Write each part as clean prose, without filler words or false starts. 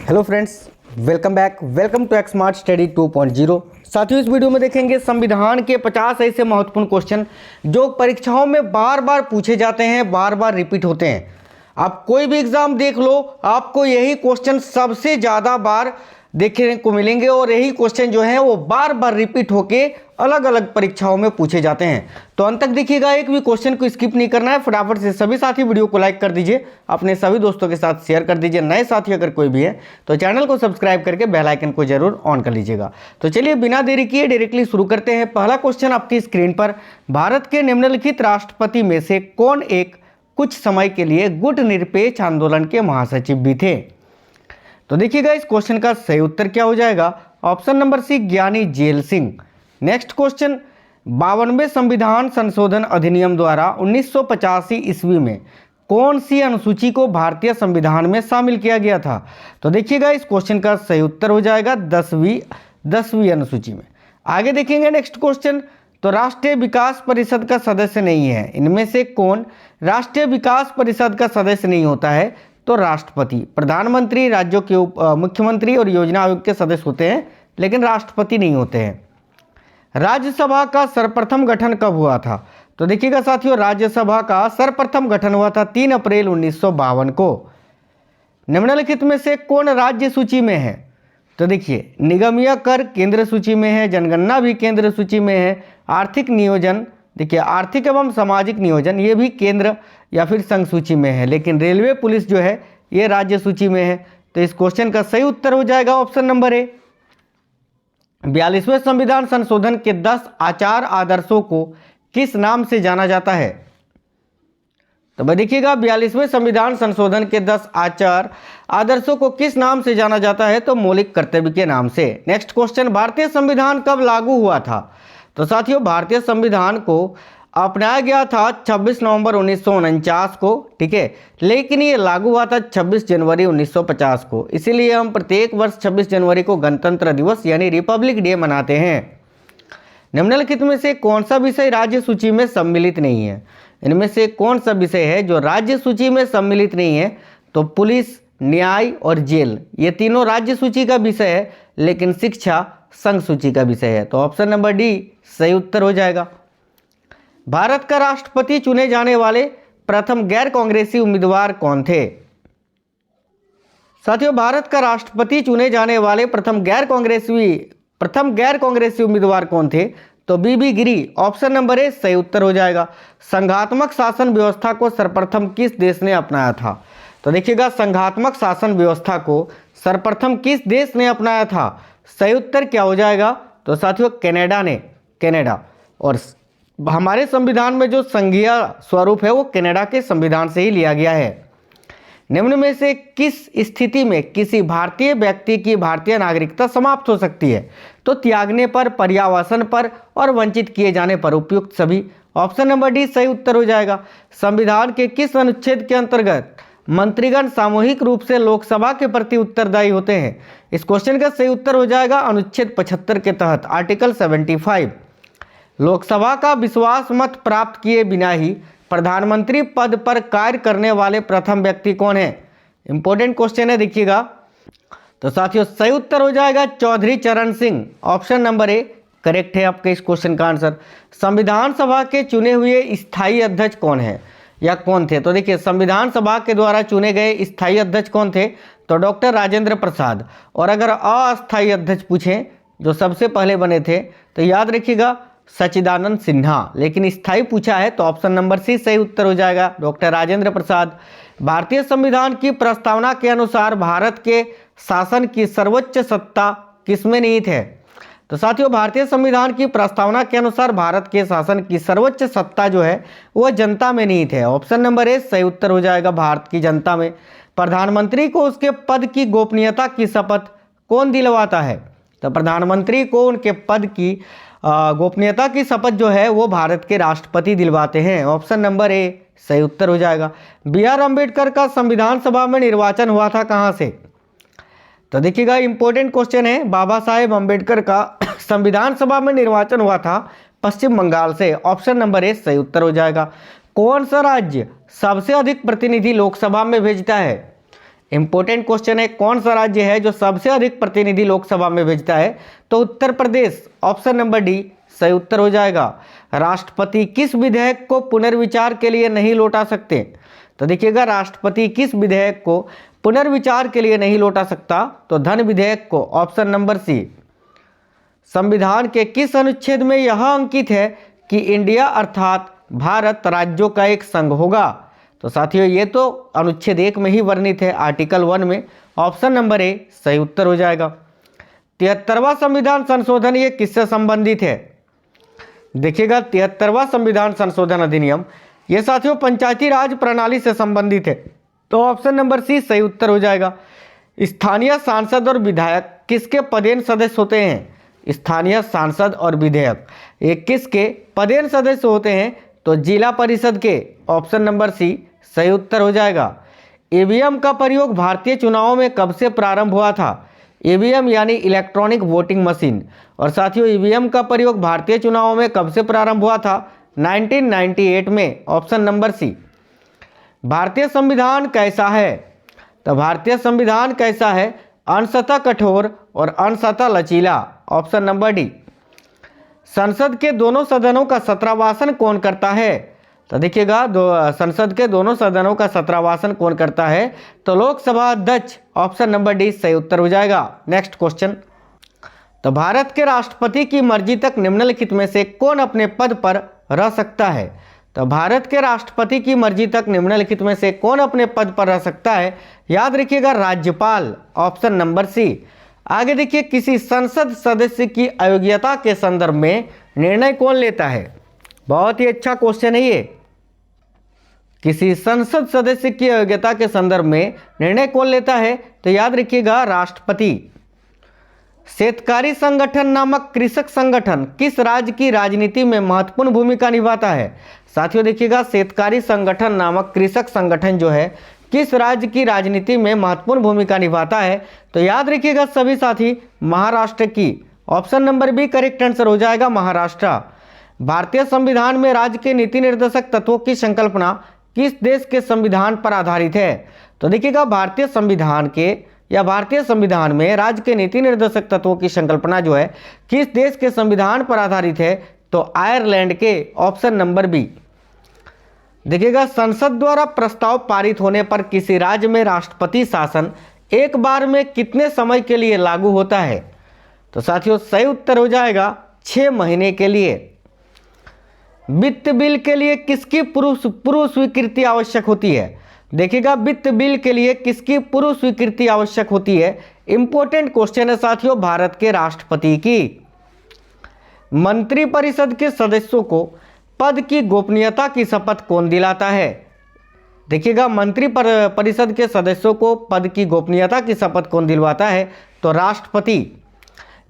Hello friends, welcome back. Welcome to Xmart study 2.0। साथियों, इस video में देखेंगे संविधान के 50 ऐसे महत्वपूर्ण क्वेश्चन जो परीक्षाओं में बार बार पूछे जाते हैं, बार बार रिपीट होते हैं। आप कोई भी एग्जाम देख लो, आपको यही क्वेश्चन सबसे ज़्यादा बार देखने को मिलेंगे और यही क्वेश्चन जो है वो बार बार रिपीट होके अलग अलग परीक्षाओं में पूछे जाते हैं। तो अंत तक देखिएगा, एक भी क्वेश्चन को स्किप नहीं करना है। फटाफट से सभी साथी वीडियो को लाइक कर दीजिए, अपने सभी दोस्तों के साथ शेयर कर दीजिए। नए साथी अगर कोई भी है तो चैनल को सब्सक्राइब करके बेल आइकन को जरूर ऑन कर लीजिएगा। तो चलिए बिना देरी किए डायरेक्टली शुरू करते हैं। पहला क्वेश्चन आपकी स्क्रीन पर, भारत के निम्नलिखित राष्ट्रपति में से कौन एक कुछ समय के लिए गुट निरपेक्ष आंदोलन के महासचिव भी थे? तो देखिएगा, इस क्वेश्चन का सही उत्तर क्या हो जाएगा? ऑप्शन नंबर सी, ज्ञानी जेल सिंह। नेक्स्ट क्वेश्चन, 52वें संविधान संशोधन अधिनियम द्वारा 1985 ईस्वी में कौन सी अनुसूची को भारतीय संविधान में शामिल किया गया था? तो देखिएगा, इस क्वेश्चन का सही उत्तर हो जाएगा 10वीं अनुसूची में। आगे देखेंगे नेक्स्ट क्वेश्चन, तो राष्ट्रीय विकास परिषद का सदस्य नहीं है, इनमें से कौन राष्ट्रीय विकास परिषद का सदस्य नहीं होता है? तो राष्ट्रपति। प्रधानमंत्री, राज्यों के मुख्यमंत्री और योजना आयोग के सदस्य होते हैं, लेकिन राष्ट्रपति नहीं होते हैं। राज्यसभा का सर्वप्रथम गठन कब हुआ था? तो देखिएगा साथियों, राज्यसभा का सर्वप्रथम गठन हुआ था 3 अप्रैल 1952 को। निम्नलिखित में से कौन राज्य सूची में है? तो देखिए, निगमीय कर केंद्र सूची में है, जनगणना भी केंद्र सूची में है, आर्थिक नियोजन, देखिए आर्थिक एवं सामाजिक नियोजन ये भी केंद्र या फिर संघ सूची में है, लेकिन रेलवे पुलिस जो है ये राज्य सूची में है। तो इस क्वेश्चन का सही उत्तर हो जाएगा ऑप्शन नंबर ए। 42वें संविधान संशोधन के 10 आचार आदर्शों को किस नाम से जाना जाता है? तो भाई देखिएगा, 42वें संविधान संशोधन के 10 आचार आदर्शों को किस नाम से जाना जाता है? तो मौलिक कर्तव्य के नाम से। नेक्स्ट क्वेश्चन, भारतीय संविधान कब लागू हुआ था? तो साथियों, भारतीय संविधान को अपनाया गया था 26 नवंबर 1949 को, ठीक है, लेकिन ये लागू हुआ था 26 जनवरी 1950 को। इसीलिए हम प्रत्येक वर्ष 26 जनवरी को गणतंत्र दिवस यानी रिपब्लिक डे मनाते हैं। निम्नलिखित में से कौन सा विषय राज्य सूची में सम्मिलित नहीं है? इनमें से कौन सा विषय है जो राज्य सूची में सम्मिलित नहीं है? तो पुलिस, न्याय और जेल ये तीनों राज्य सूची का विषय है, लेकिन शिक्षा संघ सूची का विषय है। तो ऑप्शन नंबर डी सही उत्तर हो जाएगा। भारत का राष्ट्रपति चुने जाने वाले प्रथम गैर कांग्रेसी उम्मीदवार कौन थे? साथियों, भारत का राष्ट्रपति चुने जाने वाले प्रथम गैर कांग्रेसी उम्मीदवार कौन थे? तो बीबी गिरी। ऑप्शन नंबर ए सही उत्तर हो जाएगा। संघात्मक शासन व्यवस्था को सर्वप्रथम किस देश ने अपनाया था? तो देखिएगा, संघात्मक शासन व्यवस्था को सर्वप्रथम किस देश ने अपनाया था? सही उत्तर क्या हो जाएगा? तो साथियों, कनाडा ने। कनाडा। और हमारे संविधान में जो संघीय स्वरूप है वो कनाडा के संविधान से ही लिया गया है। निम्न में से किस स्थिति में किसी भारतीय व्यक्ति की भारतीय नागरिकता समाप्त हो सकती है? तो त्यागने पर, पर्यावसन पर और वंचित किए जाने पर, उपयुक्त सभी। ऑप्शन नंबर डी सही उत्तर हो जाएगा। संविधान के किस अनुच्छेद के अंतर्गत मंत्रीगण सामूहिक रूप से लोकसभा के प्रति उत्तरदायी होते हैं? इस क्वेश्चन का सही उत्तर हो जाएगा अनुच्छेद 75 के तहत, आर्टिकल 75। लोकसभा का विश्वास मत प्राप्त किए बिना ही प्रधानमंत्री पद पर कार्य करने वाले प्रथम व्यक्ति कौन है? इंपॉर्टेंट क्वेश्चन है, देखिएगा। तो साथियों, सही उत्तर हो जाएगा चौधरी चरण Singh. Option number A correct है आपके इस क्वेश्चन का आंसर। संविधान सभा के चुने हुए स्थायी अध्यक्ष कौन है या कौन थे? तो देखिए, संविधान सभा के द्वारा चुने गए स्थायी अध्यक्ष कौन थे? तो डॉक्टर राजेंद्र प्रसाद। और अगर अस्थायी अध्यक्ष पूछें जो सबसे पहले बने थे, तो याद रखिएगा सच्चिदानंद सिन्हा। लेकिन स्थायी पूछा है तो ऑप्शन नंबर सी सही उत्तर हो जाएगा, डॉक्टर राजेंद्र प्रसाद। भारतीय संविधान की प्रस्तावना के अनुसार भारत के शासन की सर्वोच्च सत्ता किसमें निहित है? तो साथियों, भारतीय संविधान की प्रस्तावना के अनुसार भारत के शासन की सर्वोच्च सत्ता जो है वह जनता में निहित है। ऑप्शन नंबर ए सही उत्तर हो जाएगा, भारत की जनता में। प्रधानमंत्री को उसके पद की गोपनीयता की शपथ कौन दिलवाता है? तो प्रधानमंत्री को उनके पद की गोपनीयता की शपथ जो है वो भारत के राष्ट्रपति दिलवाते हैं। ऑप्शन नंबर ए सही उत्तर हो जाएगा। B.R. अम्बेडकर का संविधान सभा में निर्वाचन हुआ था कहाँ से? तो देखिएगा, इंपॉर्टेंट क्वेश्चन है। बाबा साहेब अम्बेडकर का संविधान सभा में निर्वाचन हुआ था पश्चिम बंगाल से। ऑप्शन नंबर ए सही उत्तर हो जाएगा। कौन सा राज्य सबसे अधिक प्रतिनिधि लोकसभा में भेजता है? इंपॉर्टेंट क्वेश्चन है, कौन सा राज्य है जो सबसे अधिक प्रतिनिधि लोकसभा में भेजता है? तो Uttar Pradesh, option number D सही उत्तर हो जाएगा। राष्ट्रपति किस विधेयक को पुनर्विचार के लिए नहीं लौटा सकते? तो देखिएगा, राष्ट्रपति किस विधेयक को पुनर्विचार के लिए नहीं लौटा सकता? तो धन विधेयक को, ऑप्शन नंबर सी। संविधान के किस अनुच्छेद में यह अंकित है कि इंडिया अर्थात भारत राज्यों का एक संघ होगा? तो साथियों, ये तो अनुच्छेद 1 में ही वर्णित है, आर्टिकल 1 में, ऑप्शन नंबर ए सही उत्तर हो जाएगा। 73वां संविधान संशोधन ये किससे संबंधित है? देखिएगा, 73वां संविधान संशोधन अधिनियम ये साथियों पंचायती राज प्रणाली से संबंधित है, तो ऑप्शन नंबर सी सही उत्तर हो जाएगा। स्थानीय सांसद और विधायक किसके पदेन सदस्य होते हैं? स्थानीय सांसद और विधायक ये किसके पदेन सदस्य होते हैं? तो जिला परिषद के, ऑप्शन नंबर सी सही उत्तर हो जाएगा। ईवीएम का प्रयोग भारतीय चुनावों में कब से प्रारंभ हुआ था? ईवीएम यानी इलेक्ट्रॉनिक वोटिंग मशीन। और साथियों, ईवीएम का प्रयोग भारतीय चुनावों में कब से प्रारंभ हुआ था? 1998 में, ऑप्शन नंबर सी। भारतीय संविधान कैसा है? तो भारतीय संविधान कैसा है? अंशतः कठोर और अंशतः लचीला, ऑप्शन नंबर डी। संसद के दोनों सदनों का सत्रावासन कौन करता है? तो देखिएगा, संसद के दोनों सदनों का सत्रावासन कौन करता है? तो लोकसभा अध्यक्ष, ऑप्शन नंबर डी सही उत्तर हो जाएगा। नेक्स्ट क्वेश्चन, तो भारत के राष्ट्रपति की मर्जी तक निम्नलिखित में से कौन अपने पद पर रह सकता है? तो भारत के राष्ट्रपति की मर्जी तक निम्नलिखित में से कौन अपने पद पर रह सकता है? याद रखिएगा, राज्यपाल, ऑप्शन नंबर सी। आगे देखिए, किसी संसद सदस्य की अयोग्यता के संदर्भ में निर्णय कौन लेता है? बहुत ही अच्छा क्वेश्चन है ये। किसी संसद सदस्य की अयोग्यता के संदर्भ में निर्णय कौन लेता है? तो याद रखिएगा, राष्ट्रपति। शेतकारी संगठन नामक कृषक संगठन किस राज्य की राजनीति में महत्वपूर्ण भूमिका निभाता है? साथियों देखिएगा, शेतकारी संगठन नामक कृषक संगठन जो है किस राज्य की राजनीति में महत्वपूर्ण भूमिका निभाता है? तो याद रखिएगा सभी साथी, महाराष्ट्र की, option number B correct answer हो जाएगा, महाराष्ट्र। भारतीय संविधान में राज्य के नीति निर्देशक तत्वों की संकल्पना किस देश के संविधान पर आधारित है? तो देखिएगा, भारतीय संविधान के या भारतीय संविधान में राज्य के नीति निर्देशक तत्वों की संकल्पना जो है किस देश के संविधान पर आधारित है? तो आयरलैंड के, ऑप्शन नंबर बी। देखिएगा, संसद द्वारा प्रस्ताव पारित होने पर किसी राज्य में राष्ट्रपति शासन एक बार में कितने समय के लिए लागू होता है? तो साथियों सही उत्तर हो जाएगा 6 महीने के लिए। वित्त बिल के लिए किसकी पूर्व स्वीकृति आवश्यक होती है? देखिएगा, वित्त बिल के लिए किसकी पूर्व स्वीकृति आवश्यक होती है? इंपॉर्टेंट क्वेश्चन है साथियों, भारत के राष्ट्रपति की। मंत्रिपरिषद के सदस्यों को पद की गोपनीयता की शपथ कौन दिलाता है? देखिएगा, मंत्रिपरिषद के सदस्यों को पद की गोपनीयता की शपथ कौन दिलवाता है? तो राष्ट्रपति।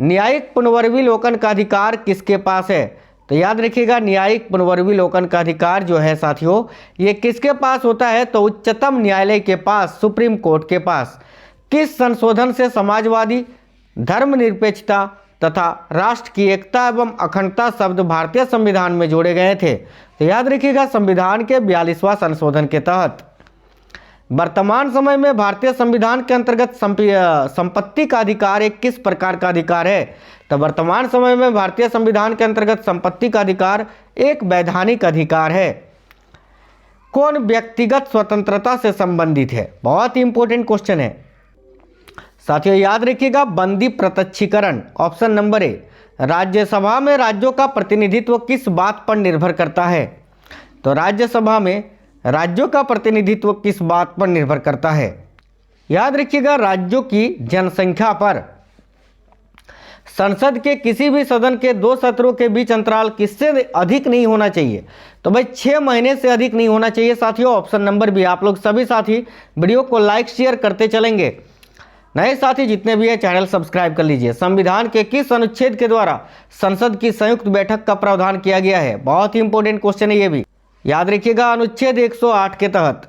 न्यायिक पुनर्विलोकन का अधिकार किसके पास है? तो याद रखिएगा, न्यायिक पुनर्विलोकन का अधिकार जो है साथियों ये किसके पास होता है? तो उच्चतम न्यायालय के पास, सुप्रीम कोर्ट के पास। किस संशोधन से समाजवादी, धर्मनिरपेक्षता तथा राष्ट्र की एकता एवं अखंडता शब्द भारतीय संविधान में जोड़े गए थे? तो याद रखिएगा, संविधान के 42वां संशोधन के तहत। वर्तमान समय में भारतीय संविधान के अंतर्गत संपत्ति का अधिकार एक किस प्रकार का अधिकार है? तो वर्तमान समय में भारतीय संविधान के अंतर्गत संपत्ति का अधिकार एक वैधानिक अधिकार है। कौन व्यक्तिगत स्वतंत्रता से संबंधित है? बहुत ही इंपॉर्टेंट क्वेश्चन है साथियों, याद रखिएगा, बंदी प्रत्यक्षीकरण, ऑप्शन नंबर ए। राज्यसभा में राज्यों का प्रतिनिधित्व किस बात पर निर्भर करता है? तो राज्यसभा में राज्यों का प्रतिनिधित्व किस बात पर निर्भर करता है? याद रखिएगा, राज्यों की जनसंख्या पर। संसद के किसी भी सदन के 2 सत्रों के बीच अंतराल किससे अधिक नहीं होना चाहिए? तो भाई 6 महीने से अधिक नहीं होना चाहिए साथियों, ऑप्शन नंबर बी। आप लोग सभी साथी वीडियो को लाइक शेयर करते चलेंगे। नए साथी जितने भी हैं चैनल सब्सक्राइब कर लीजिए। संविधान के किस अनुच्छेद के द्वारा संसद की संयुक्त बैठक का प्रावधान किया गया है? बहुत ही इंपॉर्टेंट क्वेश्चन है ये भी, याद रखिएगा, अनुच्छेद 108 के तहत।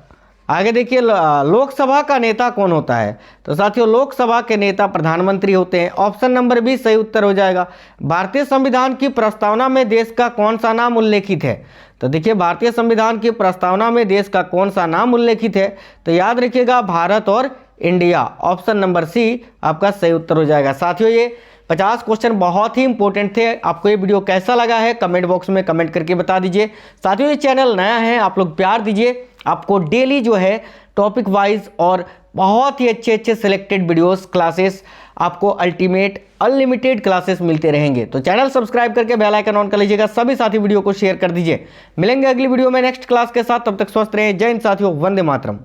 आगे देखिए, लोकसभा का नेता कौन होता है? तो साथियों लोकसभा के नेता प्रधानमंत्री होते हैं, ऑप्शन नंबर बी सही उत्तर हो जाएगा। भारतीय संविधान की प्रस्तावना में देश का कौन सा नाम उल्लेखित है? तो देखिए, भारतीय संविधान की प्रस्तावना में देश का कौन सा नाम उल्लेखित है? तो याद रखिएगा, भारत और इंडिया। ऑप्शन नंबर सी आपका सही उत्तर हो जाएगा। साथियों ये 50 क्वेश्चन बहुत ही इंपॉर्टेंट थे। आपको ये वीडियो कैसा लगा है कमेंट बॉक्स में कमेंट करके बता दीजिए। साथियों ये चैनल नया है, आप लोग प्यार दीजिए। आपको डेली जो है टॉपिक वाइज और बहुत ही अच्छे अच्छे सिलेक्टेड वीडियोस क्लासेस, आपको अल्टीमेट अनलिमिटेड क्लासेस मिलते रहेंगे। तो चैनल सब्सक्राइब करके बेल आइकन ऑन कर लीजिएगा। सभी साथी वीडियो को शेयर कर दीजिए। मिलेंगे अगली वीडियो में नेक्स्ट क्लास के साथ, तब तक स्वस्थ रहें। जय हिंद साथियों, वंदे मातरम।